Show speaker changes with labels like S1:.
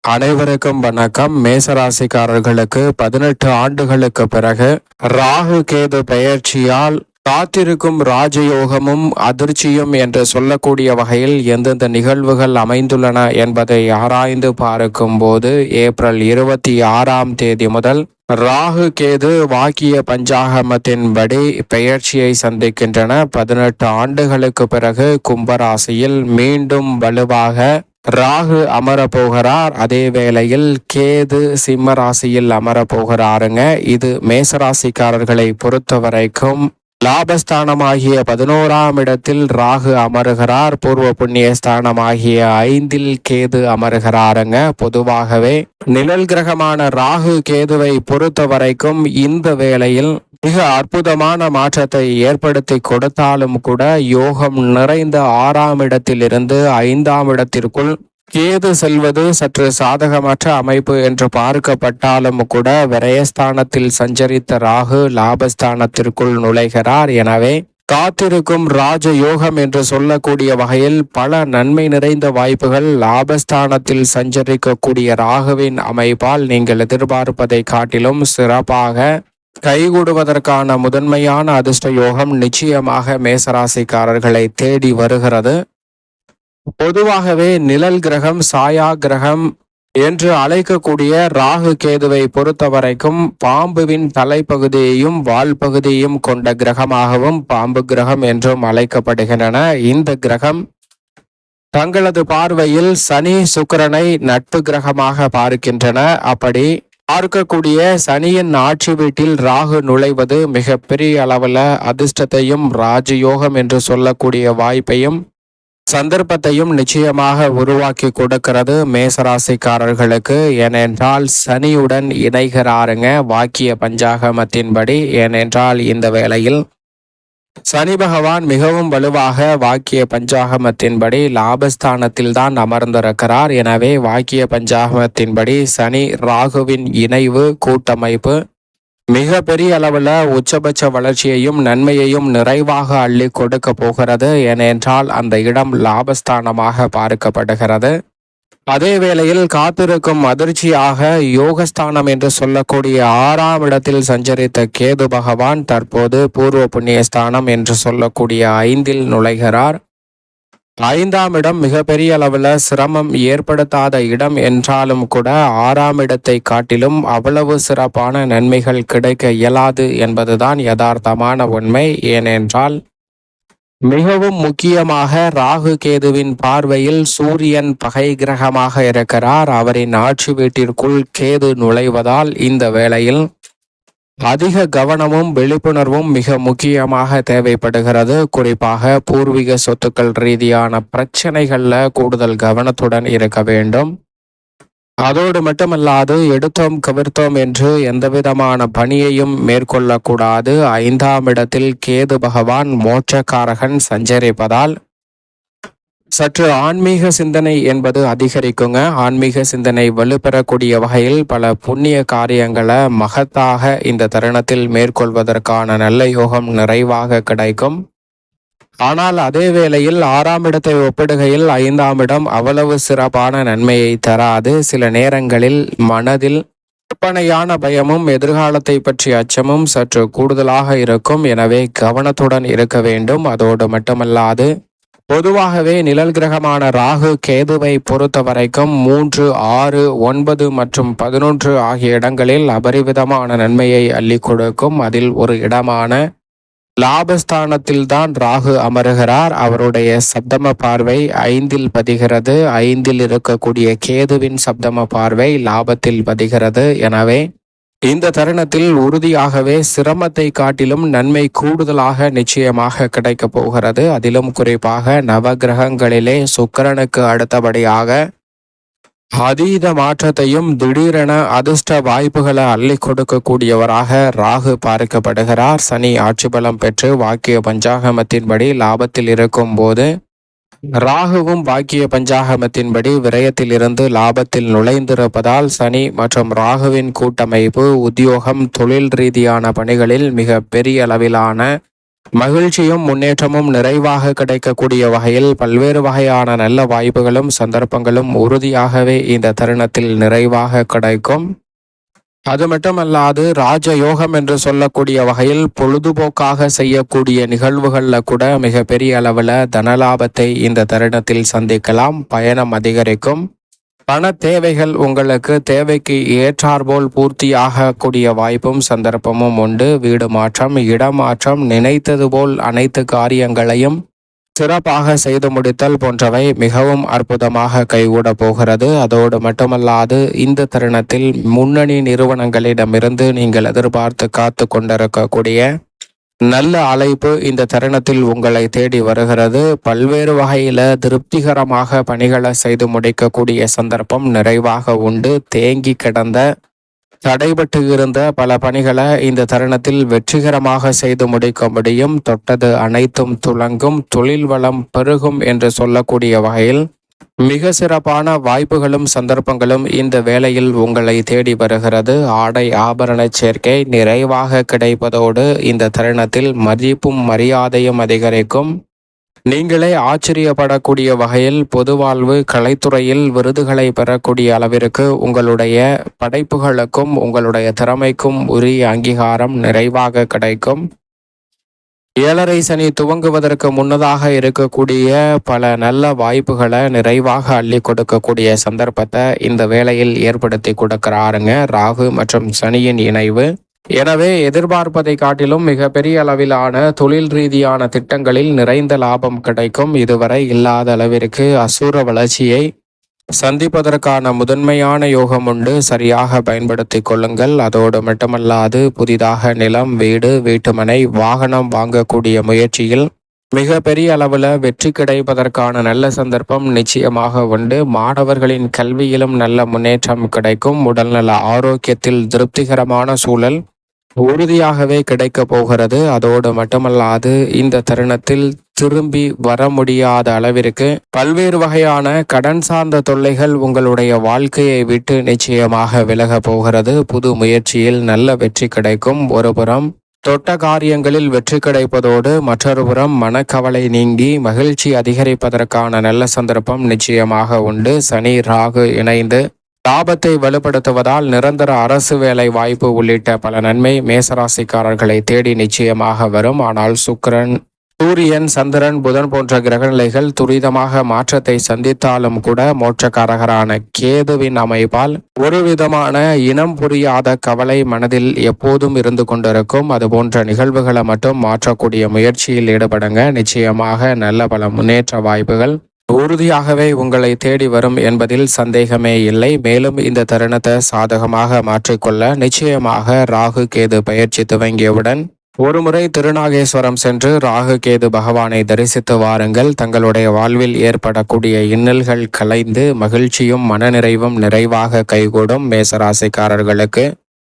S1: அனைவருக்கும் வணக்கம். மேசராசிக்காரர்களுக்கு 18 ஆண்டுகளுக்கு பிறகு ராகு கேது பெயர்ச்சியால் காத்திருக்கும் ராஜயோகமும் அதிர்ச்சியும் என்று சொல்லக்கூடிய வகையில் எந்தெந்த நிகழ்வுகள் அமைந்துள்ளன என்பதை ஆராய்ந்து பார்க்கும் போது ஏப்ரல் 26ஆம் தேதி முதல் ராகு கேது வாக்கிய பஞ்சாகமத்தின்படி பெயர்ச்சியை சந்திக்கின்றன. 18 ஆண்டுகளுக்கு பிறகு கும்பராசியில் மீண்டும் வலுவாக ராகு அமர போகிறார். அதே வேளையில் கேது சிம்ம ராசியில் அமர போகிறாருங்க. இது மேசராசிக்காரர்களை பொறுத்த வரைக்கும் லாபஸ்தானமாகிய 11ஆம் இடத்தில் ராகு அமருகிறார். பூர்வ புண்ணிய ஸ்தானமாகிய 5இல் கேது அமருகிறாருங்க. பொதுவாகவே நிழல் கிரகமான ராகு கேதுவை பொறுத்த வரைக்கும் இந்த வேளையில் மிக அற்புதமான மாற்றத்தை ஏற்படுத்தி கொடுத்தாலும் கூட யோகம் நிறைந்த 6ஆம் இடத்திலிருந்து 5ஆம் இடத்திற்குள் கேது செல்வது சற்று சாதகமற்ற அமைப்பு என்று பார்க்கப்பட்டாலும் கூட விரயஸ்தானத்தில் சஞ்சரித்த ராகு லாபஸ்தானத்திற்குள் நுழைகிறார். எனவே காத்திருக்கும் ராஜ யோகம் என்று சொல்லக்கூடிய வகையில் பல நன்மை நிறைந்த வாய்ப்புகள் லாபஸ்தானத்தில் சஞ்சரிக்கக்கூடிய ராகுவின் அமைப்பால் நீங்கள் எதிர்பார்ப்பதை காட்டிலும் சிறப்பாக கைகூடுவதற்கான முதன்மையான அதிர்ஷ்ட யோகம் நிச்சயமாக மேசராசிக்காரர்களை தேடி வருகிறது. பொதுவாகவே நிழல் கிரகம் சாயா கிரகம் என்று அழைக்கக்கூடிய ராகு கேதுவை பொறுத்த வரைக்கும் பாம்புவின் தலைப்பகுதியையும் வால் பகுதியையும் கொண்ட கிரகமாகவும் பாம்பு கிரகம் என்றும் அழைக்கப்படுகின்றன. இந்த கிரகம் தங்களது பார்வையில் சனி சுக்கிரனை நட்பு கிரகமாக பார்க்கின்றன. அப்படி பார்க்கக்கூடிய சனியின் ஆட்சி வீட்டில் ராகு நுழைவது மிக பெரிய அளவில் அதிர்ஷ்டத்தையும் ராஜயோகம் என்று சொல்லக்கூடிய வாய்ப்பையும் சந்தர்ப்பத்தையும் நிச்சயமாக உருவாக்கி கொடுக்கிறது மேசராசிக்காரர்களுக்கு. ஏனென்றால் சனியுடன் இணைகிறாருங்க வாக்கிய பஞ்சாகமத்தின்படி. ஏனென்றால் இந்த வேளையில் சனி பகவான் மிகவும் வலுவாக வாக்கிய பஞ்சாகமத்தின்படி லாபஸ்தானத்தில் தான் அமர்ந்திருக்கிறார். எனவே வாக்கிய பஞ்சாகமத்தின்படி சனி ராகுவின் இணைவு கூட்டமைப்பு மிக பெரிய அளவில் உச்சபட்ச வளர்ச்சியையும் நன்மையையும் நிறைவாக அள்ளி கொடுக்க போகிறது. ஏனென்றால் அந்த இடம் லாபஸ்தானமாக பார்க்கப்படுகிறது. அதே வேளையில் காத்திருக்கும் அதிர்ச்சியாக யோகஸ்தானம் என்று சொல்லக்கூடிய 6ஆம் இடத்தில் சஞ்சரித்த கேது பகவான் தற்போது பூர்வ புண்ணியஸ்தானம் என்று சொல்லக்கூடிய 5இல் நுழைகிறார். 5ஆம் இடம் மிகப்பெரிய அளவில் சிரமம் ஏற்படுத்தாத இடம் என்றாலும் கூட 6ஆம் இடத்தை காட்டிலும் அவ்வளவு சிறப்பான நன்மைகள் கிடைக்க இயலாது என்பதுதான் யதார்த்தமான உண்மை. ஏனென்றால் மிகவும் முக்கியமாக ராகு கேதுவின் பார்வையில் சூரியன் பகை கிரகமாக இருக்கிறார். அவரின் ஆட்சி வீட்டிற்குள் கேது நுழைவதால் இந்த வேளையில் அதிக கவனமும் விழிப்புணர்வும் மிக முக்கியமாக தேவைப்படுகிறது. குறிப்பாக பூர்வீக சொத்துக்கள் ரீதியான பிரச்சனைகளில் கூடுதல் கவனத்துடன் இருக்க வேண்டும். அதோடு மட்டுமல்லாது எடுத்தோம் கவிர்த்தோம் என்று எந்தவிதமான பணியையும் மேற்கொள்ளக்கூடாது. 5ஆம் இடத்தில் கேது பகவான் மோட்சக்காரகன் சஞ்சரிப்பதால் சற்று ஆன்மீக சிந்தனை என்பது அதிகரிக்குங்க. ஆன்மீக சிந்தனை வலுப்பெறக்கூடிய வகையில் பல புண்ணிய காரியங்களை மகத்தாக இந்த தருணத்தில் மேற்கொள்வதற்கான நல்ல யோகம் நிறைவாக கிடைக்கும். ஆனால் அதே வேளையில் 6ஆம் இடத்தை ஒப்பிடுகையில் 5ஆம் இடம் அவ்வளவு சிறப்பான நன்மையை தராது. சில நேரங்களில் மனதில் கற்பனையான பயமும் எதிர்காலத்தை பற்றிய அச்சமும் சற்று கூடுதலாக இருக்கும். எனவே கவனத்துடன் இருக்க வேண்டும். அதோடு மட்டுமல்லாது பொதுவாகவே நிழல் கிரகமான ராகு கேதுவை பொறுத்த வரைக்கும் 3, 6, 9 மற்றும் 11 ஆகிய இடங்களில் அபரிவிதமான நன்மையை அள்ளி கொடுக்கும். அதில் ஒரு இடமான லாபஸ்தானத்தில் தான் ராகு அமருகிறார். அவருடைய சப்தம பார்வை 5இல் பதிகிறது. 5இல் இருக்கக்கூடிய கேதுவின் சப்தம பார்வை லாபத்தில் பதிகிறது. எனவே இந்த தருணத்தில் உறுதியாகவே சிரமத்தை காட்டிலும் நன்மை கூடுதலாக நிச்சயமாக கிடைக்க போகிறது. அதிலும் குறிப்பாக நவகிரகங்களிலே சுக்கிரனுக்கு அடுத்தபடியாக அதீத மாற்றத்தையும் திடீரென அதிர்ஷ்ட வாய்ப்புகளை அள்ளி கொடுக்கக்கூடியவராக ராகு பார்க்கப்படுகிறார். சனி ஆட்சி பலம் பெற்று வாக்கிய பஞ்சாகமத்தின்படி லாபத்தில் இருக்கும் போது ராகுவும் வாக்கிய பஞ்சாகமத்தின்படி விரயத்தில் இருந்து லாபத்தில் நுழைந்திருப்பதால் சனி மற்றும் ராகுவின் கூட்டமைப்பு உத்தியோகம் தொழில் ரீதியான பணிகளில் மிக பெரிய அளவிலான மகிழ்ச்சியும் முன்னேற்றமும் நிறைவாக கிடைக்கக்கூடிய வகையில் பல்வேறு வகையான நல்ல வாய்ப்புகளும் சந்தர்ப்பங்களும் உறுதியாகவே இந்த தருணத்தில் நிறைவாக கிடைக்கும். அது மட்டுமல்லாது ராஜயோகம் என்று சொல்லக்கூடிய வகையில் பொழுதுபோக்காக செய்யக்கூடிய நிகழ்வுகள்ல கூட மிகப்பெரிய அளவில் தனலாபத்தை இந்த தருணத்தில் சந்திக்கலாம். பயணம் அதிகரிக்கும். பண தேவைகள் உங்களுக்கு தேவைக்கு ஏற்றாற்போல் பூர்த்தியாகக்கூடிய வாய்ப்பும் சந்தர்ப்பமும் உண்டு. வீடு மாற்றம், இடமாற்றம், நினைத்தது போல் அனைத்து காரியங்களையும் சிறப்பாக செய்து முடித்தல் போன்றவை மிகவும் அற்புதமாக கைகூட போகிறது. அதோடு மட்டுமல்லாது இந்த தருணத்தில் முன்னணி நிறுவனங்களிடமிருந்து நீங்கள் எதிர்பார்த்து காத்து கொண்டிருக்கக்கூடிய நல்ல அழைப்பு இந்த தருணத்தில் உங்களை தேடி வருகிறது. பல்வேறு வகையில திருப்திகரமாக பணிகளை செய்து முடிக்கக்கூடிய சந்தர்ப்பம் நிறைவாக உண்டு. தேங்கி கிடந்த தடைபட்டு இருந்த பல பணிகளை இந்த தருணத்தில் வெற்றிகரமாக செய்து முடிக்க முடியும். தொட்டது அனைத்தும் துலங்கும், தொழில் வளம் பெருகும் என்று சொல்லக்கூடிய வகையில் மிக சிறப்பான வாய்ப்புகளும் சந்தர்ப்பங்களும் இந்த வேளையில் உங்களை தேடி வருகிறது. ஆடை ஆபரண சேர்க்கை நிறைவாக கிடைப்பதோடு இந்த தருணத்தில் மதிப்பும் மரியாதையும் அதிகரிக்கும். நீங்களே ஆச்சரியப்படக்கூடிய வகையில் பொதுவாழ்வு கலைத்துறையில் விருதுகளை பெறக்கூடிய அளவிற்கு உங்களுடைய படைப்புகளுக்கும் உங்களுடைய திறமைக்கும் உரிய அங்கீகாரம் நிறைவாக கிடைக்கும். 7.5 சனி துவங்குவதற்கு முன்னதாக இருக்கக்கூடிய பல நல்ல வாய்ப்புகளை நிறைவாக அள்ளி கொடுக்கக்கூடிய சந்தர்ப்பத்தை இந்த வேளையில் ஏற்படுத்தி கொடுக்கிறாருங்க ராகு மற்றும் சனியின் இணைவு. எனவே எதிர்பார்ப்பதை காட்டிலும் மிகப்பெரிய அளவிலான தொழில் ரீதியான திட்டங்களில் நிறைந்த லாபம் கிடைக்கும். இதுவரை இல்லாத அளவிற்கு அசூர வளர்ச்சியை சந்திப்பதற்கான முதன்மையான யோகம் உண்டு. சரியாக பயன்படுத்தி கொள்ளுங்கள். அதோடு மட்டுமல்லாது புதிதாக நிலம், வீடு, வீட்டுமனை, வாகனம் வாங்கக்கூடிய முயற்சியில் மிக பெரிய அளவில் வெற்றி கிடைப்பதற்கான நல்ல சந்தர்ப்பம் நிச்சயமாக உண்டு. மாணவர்களின் கல்வியிலும் நல்ல முன்னேற்றம் கிடைக்கும். உடல்நல ஆரோக்கியத்தில் திருப்திகரமான சூழல் உறுதியாகவே கிடைக்க போகிறது. அதோடு மட்டுமல்லாது இந்த தருணத்தில் திரும்பி வர முடியாத அளவிற்கு பல்வேறு வகையான கடன் சார்ந்த தொல்லைகள் உங்களுடைய வாழ்க்கையை விட்டு நிச்சயமாக விலக போகிறது. புது முயற்சியில் நல்ல வெற்றி கிடைக்கும். ஒருபுறம் தொட்ட காரியங்களில் வெற்றி கிடைப்பதோடு மற்றொரு புறம் மனக்கவலை நீங்கி மகிழ்ச்சி அதிகரிப்பதற்கான நல்ல சந்தர்ப்பம் நிச்சயமாக உண்டு. சனி ராகு இணைந்து லாபத்தை வலுப்படுத்துவதால் நிரந்தர அரசு வேலை வாய்ப்பு உள்ளிட்ட பல நன்மை மேசராசிக்காரர்களை தேடி நிச்சயமாக வரும். ஆனால் சுக்கிரன், சூரியன், சந்திரன், புதன் போன்ற கிரகநிலைகள் துரிதமாக மாற்றத்தை சந்தித்தாலும் கூட மோட்சக்காரகரான கேதுவின் அமைப்பால் ஒரு விதமான இனம் புரியாத கவலை மனதில் எப்போதும் இருந்து கொண்டிருக்கும். அது போன்ற நிகழ்வுகளை மட்டும் மாற்றக்கூடிய முயற்சியில் ஈடுபடுங்க. நிச்சயமாக நல்ல பல முன்னேற்ற வாய்ப்புகள் உறுதியாகவே உங்களை தேடி வரும் என்பதில் சந்தேகமே இல்லை. மேலும் இந்த தருணத்தை சாதகமாக மாற்றிக்கொள்ள நிச்சயமாக ராகு கேது பயிற்சி துவங்கியவுடன் ஒருமுறை திருநாகேஸ்வரம் சென்று ராகு கேது பகவானை தரிசித்து வாருங்கள். தங்களுடைய வாழ்வில் ஏற்படக்கூடிய இன்னல்கள் கலைந்து மகிழ்ச்சியும் மனநிறைவும் நிறைவாக கைகூடும். மேசராசிக்காரர்களுக்கு